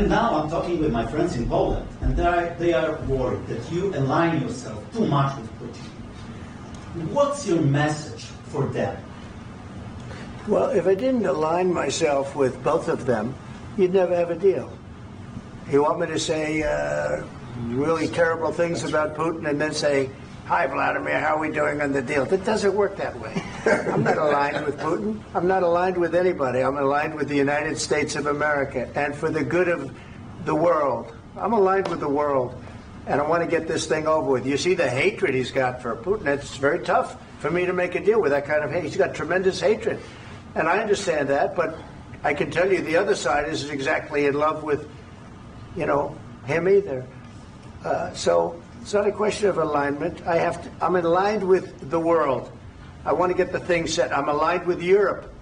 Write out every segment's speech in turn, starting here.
And now I'm talking with my friends in Poland, and they are worried that you align yourself too much with Putin. What's your message for them? Well, if I didn't align myself with both of them, you'd never have a deal. You want me to say really terrible things about Putin and then say, "Hi, Vladimir, how are we doing on the deal?" It doesn't work that way. I'm not aligned with Putin. I'm not aligned with anybody. I'm aligned with the United States of America. And for the good of the world, I'm aligned with the world. And I want to get this thing over with. You see the hatred he's got for Putin. It's very tough for me to make a deal with that kind of hate. He's got tremendous hatred. And I understand that, but I can tell you the other side isn't exactly in love with, him either. So it's not a question of alignment. I'm aligned with the world. I want to get the thing set. I'm aligned with Europe.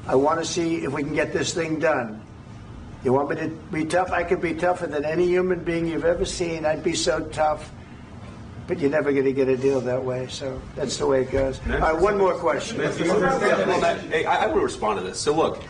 I want to see if we can get this thing done. You want me to be tough? I could be tougher than any human being you've ever seen. I'd be so tough. But you're never going to get a deal that way. So that's the way it goes. All right, one more question. Hey, I will respond to this. So look,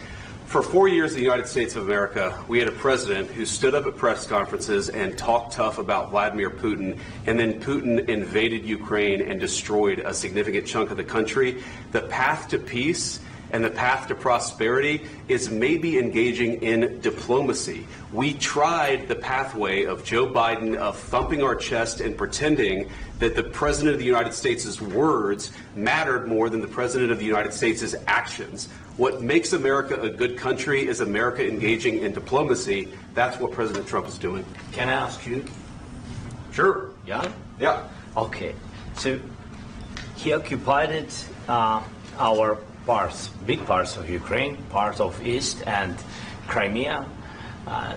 for 4 years in the United States of America, we had a president who stood up at press conferences and talked tough about Vladimir Putin, and then Putin invaded Ukraine and destroyed a significant chunk of the country. The path to peace and the path to prosperity is maybe engaging in diplomacy. We tried the pathway of Joe Biden of thumping our chest and pretending that the President of the United States' words mattered more than the President of the United States' actions. What makes America a good country is America engaging in diplomacy. That's what President Trump is doing. Can I ask you? Sure. Yeah? Yeah. Okay. So he occupied our parts, big parts of Ukraine, part of East and Crimea.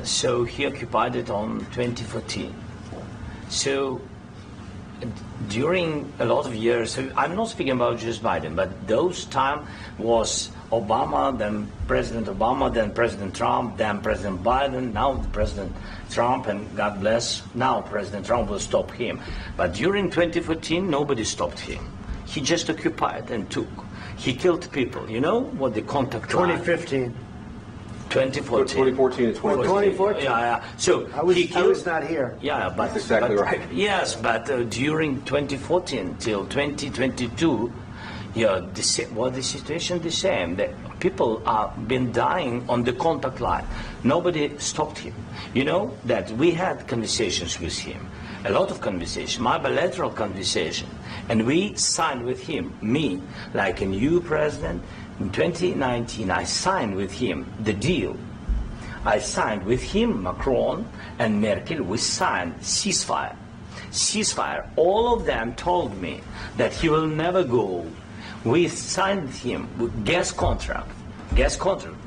So he occupied it on 2014. So during a lot of years, so I'm not speaking about just Biden, but those time was Obama, then President Obama, then President Trump, then President Biden, now President Trump, and God bless, now President Trump will stop him. But during 2014, nobody stopped him. He just occupied and took. He killed people. You know what the contact 2015. 2014 2014. and 2015. 2014. Yeah. So I was not here. Yeah, but that's exactly right. Yes, but during 2014 till 2022, the situation the same. The people have been dying on the contact line. Nobody stopped him. You know that we had conversations with him, a lot of conversation, my bilateral conversation, and we signed with him, me, like a new president. In 2019, I signed with him the deal. I signed with him, Macron and Merkel, we signed ceasefire. Ceasefire. All of them told me that he will never go. We signed him with gas contract. Gas contract.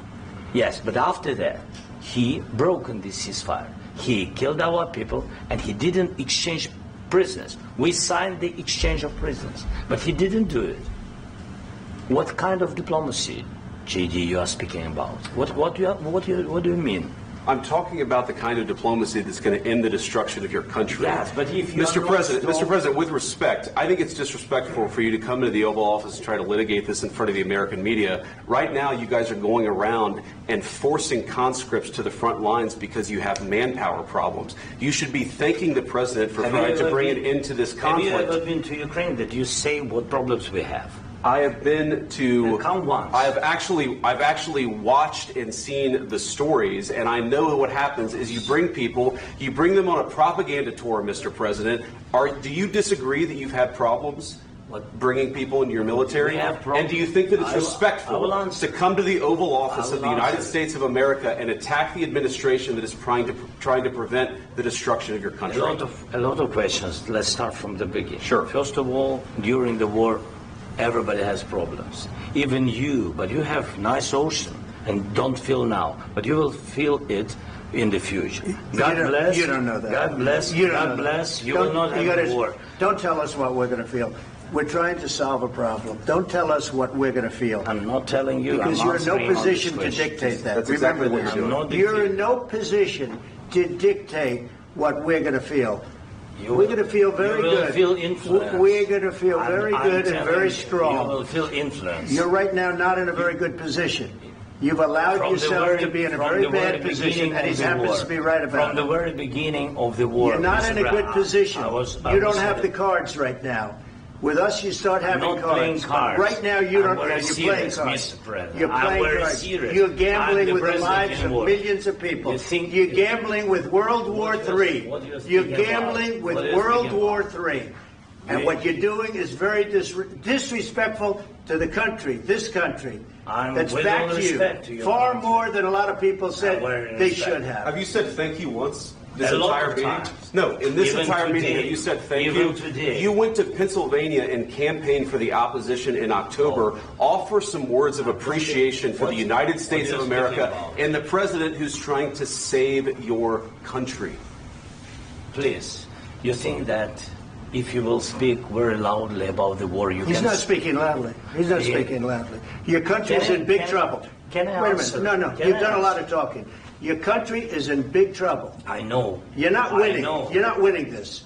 Yes, but after that, he broken this ceasefire. He killed our people and he didn't exchange prisoners. We signed the exchange of prisoners, but he didn't do it. What kind of diplomacy, JD, you are speaking about? What do you mean? I'm talking about the kind of diplomacy that's going to end the destruction of your country. Yes, but if you Mr. President, with respect, I think it's disrespectful for you to come into the Oval Office and try to litigate this in front of the American media. Right now, you guys are going around and forcing conscripts to the front lines because you have manpower problems. You should be thanking the President for trying to bring an end to this conflict. Have you ever been to Ukraine that you say what problems we have? I have been to. Come once. I've actually watched and seen the stories, and I know what happens is you bring them on a propaganda tour, Mr. President. Do you disagree that you've had problems bringing people into your military? And do you think that it's respectful to come to the Oval Office of the United States of America and attack the administration that is trying to prevent the destruction of your country? A lot of questions. Let's start from the beginning. Sure. First of all, during the war, everybody has problems, even you, but you have nice ocean and don't feel now, but you will feel it in the future. God bless. You don't know that. God bless. God bless. You will not have war. Don't tell us what we're going to feel. We're trying to solve a problem. Don't tell us what we're going to feel. I'm not telling you. Because you're in no position to dictate that. That's Remember exactly this. what you're doing. You're in no position to dictate what we're going to feel. We're going to feel very good. You will feel influence. We're going to feel very good and very strong. You will feel influence. You're right now not in a very good position. You've allowed From the yourself very- to be in a from very the very bad position, beginning and he of the happens war. to be right about From the it. very beginning of the war. You're not Mr. in a good Brown, position. I You was don't have the cards right now. With us, you start having not playing cards. cards. Right now, you I'm don't. very You're playing serious, cards. Mr. President. You're I'm playing very cards. serious. You're I'm gambling the with the president lives in of war. millions of people. You think- You're gambling with World War What do you- III. what do you You're speak about? gambling with What do you World speak War about? III. And what you're doing is very disrespectful to the country, this country, I'm that's with back all to you, respect to your far country. more than a lot of people said very they respect. should have. Have you said thank you once? This A lot entire of meeting? times. No, in this Even entire meeting, today. have you said thank Even you? today. You went to Pennsylvania and campaigned for the opposition in October. Offer some words of appreciation for the United States what of are you America speaking about? and the president who's trying to save your country. Please, you think that if you will speak very loudly about the war, you He's can... not speaking loudly. He's not Yeah. speaking loudly. Your country is Can I- in big can- trouble. can I Wait a answer? minute. No. Can You've I done a lot answer? of talking. Your country is in big trouble. I know. You're not I winning. know. You're not winning this.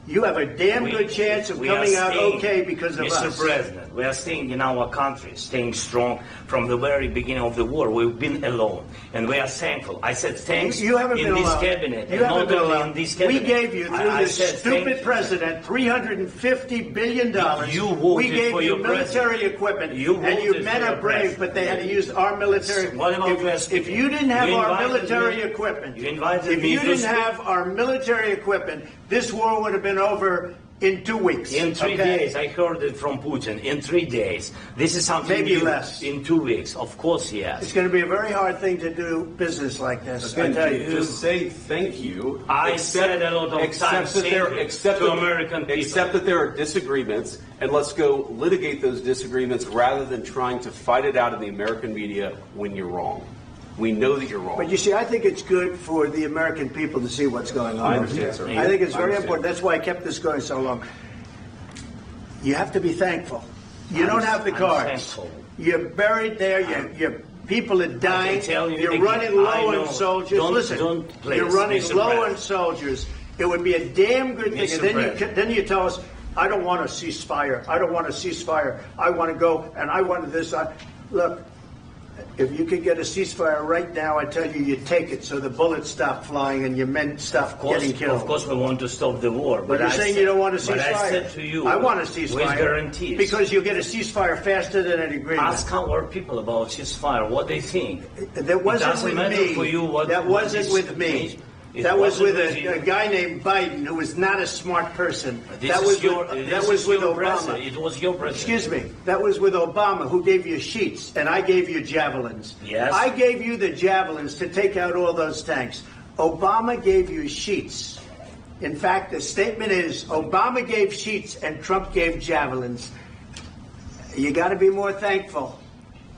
You have a damn We- good chance of we coming are out staying- okay because of Mr. us. President, we are staying in our country, staying strong from the very beginning of the war. We've been alone, and we are thankful. I said thanks You haven't in been this alone. cabinet, You and haven't not been only alone. in this We cabinet. gave you, through I this said stupid thank you. president, $350 billion. You voted we gave for you your military president. equipment. You and you voted men for are your brave, president. but they had to use our military. What about If you didn't have You our invited military me- equipment, you invited if me you to didn't speak- have our military equipment, this war would have been over in 2 weeks. In 3 okay? days, I heard it from Putin. In 3 days, this is something Maybe new. less. In 2 weeks, of course, yes. It's going to be a very hard thing to do business like this. I tell you. Just say thank you. I said a lot of except times that there, thank you except to that- American people. Except that there are disagreements, and let's go litigate those disagreements rather than trying to fight it out in the American media when you're wrong. We know that you're wrong. But you see, I think it's good for the American people to see what's going on. I understand, sir. I think it's I very understand. important. That's why I kept this going so long. You have to be thankful. You don't have the I'm cards. thankful. You're buried there. Your people are dying. tell you You're again, running I low know. on soldiers. Don't- Listen, don't please, you're running Mr. low President. on soldiers. It would be a damn good thing. Mr. And President. then you tell us, I don't want a ceasefire. I don't want a ceasefire. I want to go and I want this. Look, if you could get a ceasefire right now, I tell you, you take it so the bullets stop flying and your men stop getting killed. Of course, we want to stop the war. But you're I saying said- you don't want a ceasefire. But I said to you, I want a ceasefire. with guarantees. Because you'll get a ceasefire faster than an agreement. Ask our people about ceasefire, what they think. That wasn't doesn't with matter me. for you what- that what wasn't is- with me. It That was wasn't with with you. a guy named Biden, who was not a smart person. This That is was your, with, this that was is with your Obama. president. It was your president. Excuse me. That was with Obama, who gave you sheets, and I gave you javelins. Yes. I gave you the javelins to take out all those tanks. Obama gave you sheets. In fact, the statement is Obama gave sheets and Trump gave javelins. You got to be more thankful,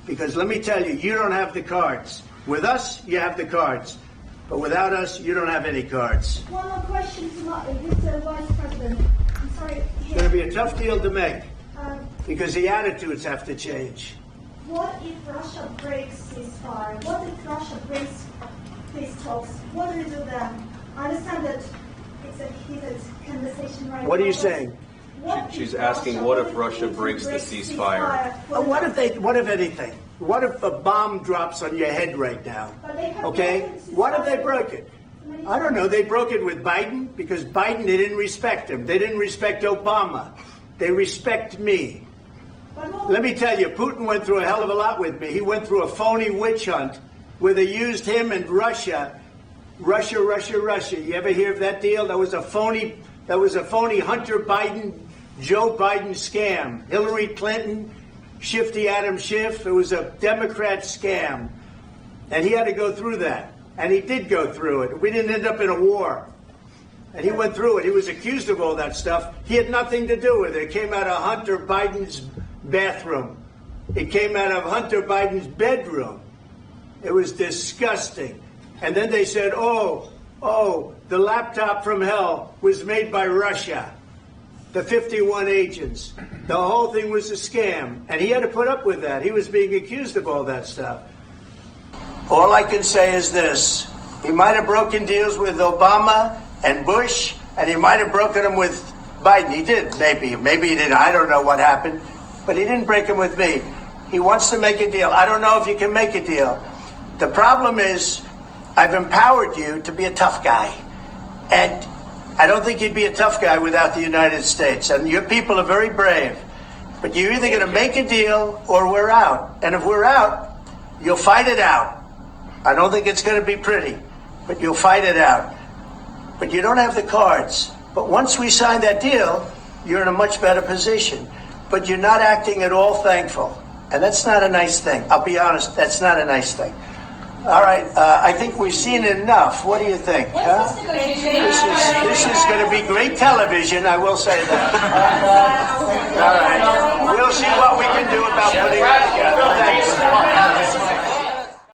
because let me tell you, you don't have the cards. With us, you have the cards. But without us, you don't have any cards. One more question to Mr. Vice President. I'm sorry. It's going to be a tough deal to make, Um, because the attitudes have to change. what if Russia breaks ceasefire? What if Russia breaks peace talks? What do we do then? I understand that it's a heated conversation right now. What are you but saying? what She's if asking, what if Putin Russia breaks the ceasefire? What if anything? What if a bomb drops on your head right now? But they have Okay? broken the What if they ceasefire broke it? many I don't know. times. They broke it with Biden because Biden, they didn't respect him. They didn't respect Obama. They respect me. But what- Let me tell you, Putin went through a hell of a lot with me. He went through a phony witch hunt where they used him and Russia. Russia. You ever hear of that deal? That was a phony Hunter Biden, Joe Biden scam. Hillary Clinton, Shifty Adam Schiff. It was a Democrat scam. And he had to go through that. And he did go through it. We didn't end up in a war. And he went through it. He was accused of all that stuff. He had nothing to do with it. It came out of Hunter Biden's bathroom. It came out of Hunter Biden's bedroom. It was disgusting. And then they said, oh, the laptop from hell was made by Russia. The 51 agents. The whole thing was a scam. And he had to put up with that. He was being accused of all that stuff. All I can say is this. He might have broken deals with Obama and Bush, and he might have broken them with Biden. He did, maybe. Maybe he didn't. I don't know what happened. But he didn't break them with me. He wants to make a deal. I don't know if you can make a deal. The problem is, I've empowered you to be a tough guy. And I don't think you'd be a tough guy without the United States. And your people are very brave. But you're either going to make a deal or we're out. And if we're out, you'll fight it out. I don't think it's going to be pretty, but you'll fight it out. But you don't have the cards. But once we sign that deal, you're in a much better position. But you're not acting at all thankful. And that's not a nice thing. I'll be honest, that's not a nice thing. All right, I think we've seen enough. What do you think? Huh? This is going to be great television, I will say that. All right. We'll see what we can do about putting it together. Thanks.